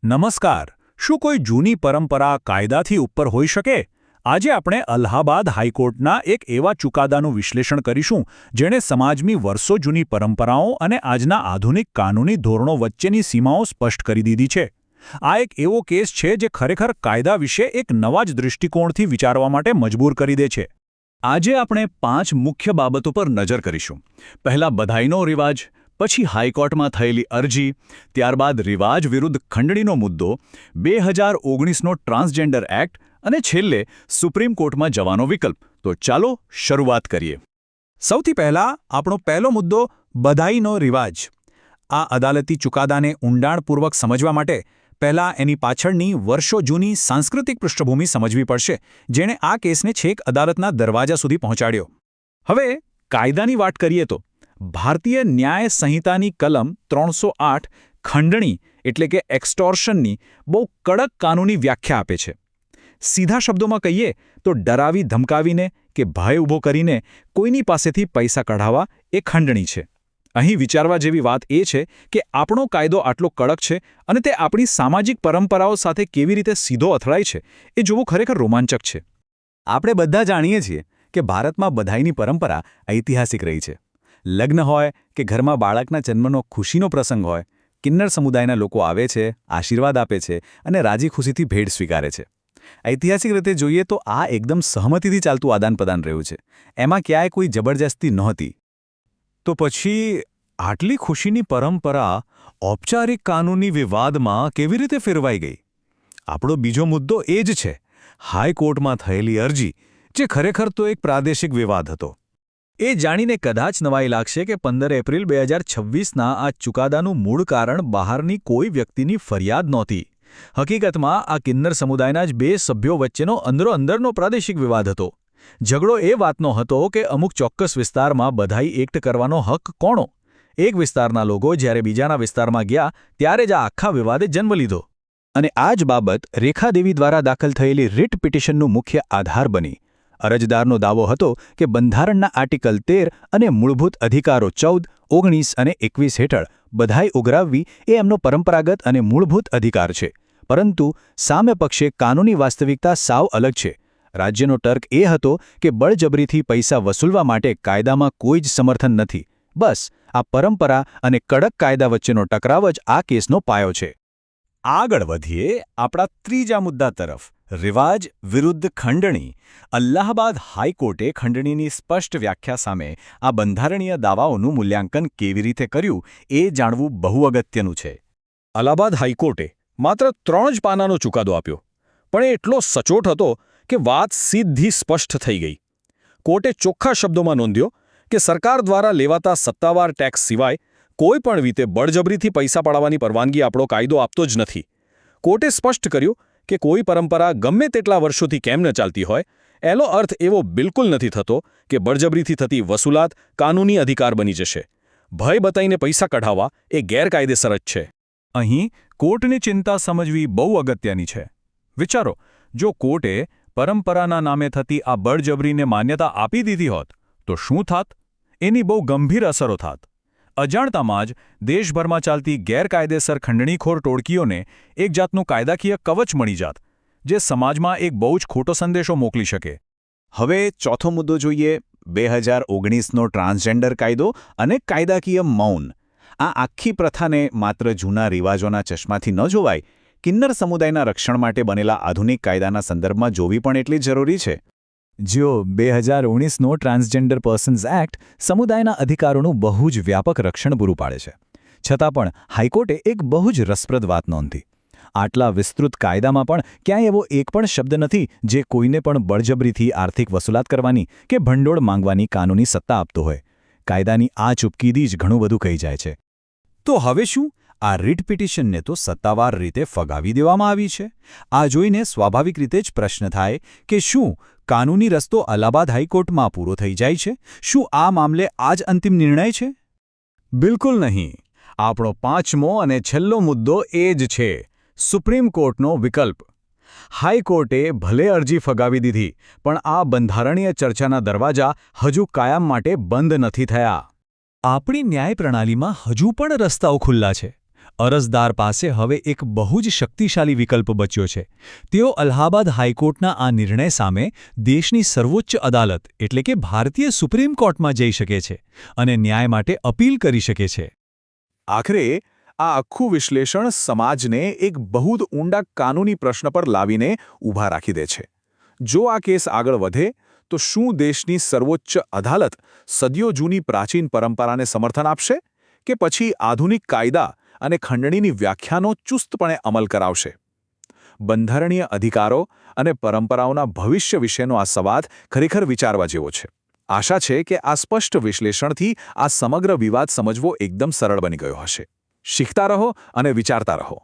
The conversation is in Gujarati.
નમસ્કાર. શું કોઈ જૂની પરંપરા કાયદાથી ઉપર હોઈ શકે? આજે આપણે અલ્હાબાદ હાઈકોર્ટના એક એવા ચુકાદાનું વિશ્લેષણ કરીશું જેણે સમાજની વર્ષો જૂની પરંપરાઓ અને આજના આધુનિક કાનૂની ધોરણો વચ્ચેની સીમાઓ સ્પષ્ટ કરી દીધી છે. આ એક એવો કેસ છે જે ખરેખર કાયદા વિશે એક નવા જ દૃષ્ટિકોણથી વિચારવા માટે મજબૂર કરી દે છે. આજે આપણે 5 મુખ્ય બાબતો પર નજર કરીશું. પહેલા બધાઈનો રિવાજ, પછી હાઈકોર્ટમાં થયેલી અરજી, ત્યારબાદ રિવાજ વિરુદ્ધ ખંડણીનો મુદ્દો, 2019નો ટ્રાન્સજેન્ડર એક્ટ અને છેલ્લે સુપ્રીમ કોર્ટમાં જવાનો વિકલ્પ. તો ચાલો શરૂઆત કરીએ. સૌથી પહેલા આપણો પહેલો મુદ્દો બધાઈનો રિવાજ. આ અદાલતી ચુકાદાને ઊંડાણપૂર્વક સમજવા માટે પહેલા એની પાછળની વર્ષો જૂની સાંસ્કૃતિક પૃષ્ઠભૂમિ સમજવી પડશે, જેણે આ કેસને છેક અદાલતના દરવાજા સુધી પહોંચાડ્યો. હવે કાયદાની વાત કરીએ તો ભારતીય ન્યાય સંહિતાની કલમ 308 ખંડણી એટલે કે એક્સટોર્શનની બહુ કડક કાનૂની વ્યાખ્યા આપે છે. સીધા શબ્દોમાં કહીએ તો ડરાવી ધમકાવીને કે ભય ઊભો કરીને કોઈની પાસેથી પૈસા કઢાવવા એ ખંડણી છે. અહીં વિચારવા જેવી વાત એ છે કે આપણો કાયદો આટલો કડક છે અને તે આપણી સામાજિક પરંપરાઓ સાથે કેવી રીતે સીધો અથડાય છે એ જોવું ખરેખર રોમાંચક છે. આપણે બધા જાણીએ છીએ કે ભારતમાં બધાઈની પરંપરા ઐતિહાસિક રહી છે. લગ્ન હોય કે ઘરમાં બાળકના જન્મનો ખુશીનો પ્રસંગ હોય, કિન્નર સમુદાયના લોકો આવે છે, આશીર્વાદ આપે છે અને રાજી ખુશીથી ભેટ સ્વીકારે છે. ઐતિહાસિક રીતે જોઈએ તો આ એકદમ સહમતિથી ચાલતું આદાનપ્રદાન રહ્યું છે. એમાં ક્યાંય કોઈ જબરજસ્તી નહોતી. તો પછી આટલી ખુશીની પરંપરા ઔપચારિક કાનૂની વિવાદમાં કેવી રીતે ફેરવાઈ ગઈ? આપણો બીજો મુદ્દો એ જ છે, હાઈકોર્ટમાં થયેલી અરજી, જે ખરેખર તો એક પ્રાદેશિક વિવાદ હતો. એ જાણીને કદાચ નવાઈ લાગશે કે 15 એપ્રિલ 2026ના આ ચુકાદાનું મૂળ કારણ બહારની કોઈ વ્યક્તિની ફરિયાદ નહોતી. હકીકતમાં આ કિન્નર સમુદાયના જ 2 સભ્યો વચ્ચેનો અંદરોઅંદરનો પ્રાદેશિક વિવાદ હતો. ઝઘડો એ વાતનો હતો કે અમુક ચોક્કસ વિસ્તારમાં બધાઈ એક્ટ કરવાનો હક કોનો? એક વિસ્તારના લોકો જ્યારે બીજાના વિસ્તારમાં ગયા ત્યારે જ આ આખા વિવાદે જન્મ લીધો. અને આ જ બાબત રેખાદેવી દ્વારા દાખલ થયેલી રિટ પિટિશનનું મુખ્ય આધાર બની. અરજદારનો દાવો હતો કે બંધારણના આર્ટિકલ 13 અને મૂળભૂત અધિકારો 14, 19 અને 21 હેઠળ બધાઈ ઉઘરાવવી એ એમનો પરંપરાગત અને મૂળભૂત અધિકાર છે. પરંતુ સામે પક્ષે કાનૂની વાસ્તવિકતા સાવ અલગ છે. રાજ્યનો તર્ક એ હતો કે બળજબરીથી પૈસા વસૂલવા માટે કાયદામાં કોઈ જ સમર્થન નથી. બસ આ પરંપરા અને કડક કાયદા વચ્ચેનો ટકરાવ જ આ કેસનો પાયો છે. આગળ વધીએ આપણા ત્રીજા મુદ્દા તરફ, રિવાજ વિરુદ્ધ ખંડણી. અલ્હાબાદ હાઈકોર્ટે ખંડણીની સ્પષ્ટ વ્યાખ્યા સામે આ બંધારણીય દાવાઓનું મૂલ્યાંકન કેવી રીતે કર્યું એ જાણવું બહુ અગત્યનું છે. અલ્હાબાદ હાઈકોર્ટે માત્ર 3 જ પાનાનો ચુકાદો આપ્યો, પણ એ એટલો સચોટ હતો કે વાત સીધી સ્પષ્ટ થઈ ગઈ. કોર્ટે ચોખ્ખા શબ્દોમાં નોંધ્યો કે સરકાર દ્વારા લેવાતા સત્તાવાર ટેક્સ સિવાય કોઈ પણ રીતે બળજબરીથી પૈસા પડાવવાની પરવાનગી આપણો કાયદો આપતો જ નથી. કોર્ટે સ્પષ્ટ કર્યું કે કોઈ પરંપરા ગમે તેટલા વર્ષોથી કેમ ન ચાલતી હોય, એનો અર્થ એવો બિલકુલ નથી થતો કે બળજબરીથી થતી વસૂલાત કાનૂની અધિકાર બની જશે. ભય બતાવીને પૈસા કઢાવવા એ ગેરકાયદેસર જ છે. અહીં કોર્ટની ચિંતા સમજવી બહુ અગત્યની છે. વિચારો, જો કોર્ટે પરંપરાના નામે થતી આ બળજબરીને માન્યતા આપી દીધી હોત તો શું થાત? એની બહુ ગંભીર અસરો થાત. અજાણતામાં જ દેશભરમાં ચાલતી ગેરકાયદેસર ખંડણીખોર ટોળકીઓને એક જાતનું કાયદાકીય કવચ મળી જાત, જે સમાજમાં એક બહુ જ ખોટો સંદેશો મોકલી શકે. હવે ચોથો મુદ્દો જોઈએ, 2019નો ટ્રાન્સજેન્ડર કાયદો અને કાયદાકીય મૌન. આ આખી પ્રથાને માત્ર જૂના રિવાજોના ચશ્માથી ન જોવાય, કિન્નર સમુદાયના રક્ષણ માટે બનેલા આધુનિક કાયદાના સંદર્ભમાં જોવી પણ એટલી જરૂરી છે. જો 2019નો ટ્રાન્સજેન્ડર પર્સન્સ એક્ટ સમુદાયના અધિકારોનું બહુ જ વ્યાપક રક્ષણ પૂરું પાડે છે, છતાં પણ હાઈકોર્ટે એક બહુ જ રસપ્રદ વાત નોંધી. આટલા વિસ્તૃત કાયદામાં પણ ક્યાંય એવો એક પણ શબ્દ નથી જે કોઈને પણ બળજબરીથી આર્થિક વસૂલાત કરવાની કે ભંડોળ માંગવાની કાનૂની સત્તા આપતો હોય. કાયદાની આ ચૂપકીદી જ ઘણું બધું કહી જાય છે. તો હવે શું? આ રિટ પિટિશનને તો સત્તાવાર રીતે ફગાવી દેવામાં આવી છે. આ જોઈને સ્વાભાવિક રીતે જ પ્રશ્ન થાય કે શું કાનૂની રસ્તો અલ્હાબાદ હાઈકોર્ટમાં પૂરો થઈ જાય છે? શું આ મામલે આ જ અંતિમ નિર્ણય છે? બિલકુલ નહીં. આપણો 5મો અને છેલ્લો મુદ્દો એ જ છે, સુપ્રીમ કોર્ટનો વિકલ્પ. હાઈકોર્ટે ભલે અરજી ફગાવી દીધી, પણ આ બંધારણીય ચર્ચાના દરવાજા હજુ કાયમ માટે બંધ નથી થયા. આપણી ન્યાય પ્રણાલીમાં હજુ પણ રસ્તાઓ ખુલ્લા છે. અરજદાર પાસે હવે એક બહુ જ શક્તિશાળી વિકલ્પ બચ્યો છે. તેઓ અલ્હાબાદ હાઈકોર્ટના આ નિર્ણય સામે દેશની સર્વોચ્ચ અદાલત એટલે કે ભારતીય સુપ્રીમ કોર્ટમાં જઈ શકે છે અને ન્યાય માટે અપીલ કરી શકે છે. આખરે આ આખું વિશ્લેષણ સમાજને એક બહુ જ ઊંડા કાનૂની પ્રશ્ન પર લાવીને ઊભા રાખી દે છે. જો આ કેસ આગળ વધે તો શું દેશની સર્વોચ્ચ અદાલત સદીઓ જૂની પ્રાચીન પરંપરાને સમર્થન આપશે કે પછી આધુનિક કાયદા અને ખંડણીની વ્યાખ્યાનો ચુસ્તપણે અમલ કરાવશે? બંધારણીય અધિકારો અને પરંપરાઓના ભવિષ્ય વિશેનો આ સંવાદ ખરેખર વિચારવા જેવો છે. આશા છે કે આ સ્પષ્ટ વિશ્લેષણથી આ સમગ્ર વિવાદ સમજવો એકદમ સરળ બની ગયો હશે. શીખતા રહો અને વિચારતા રહો.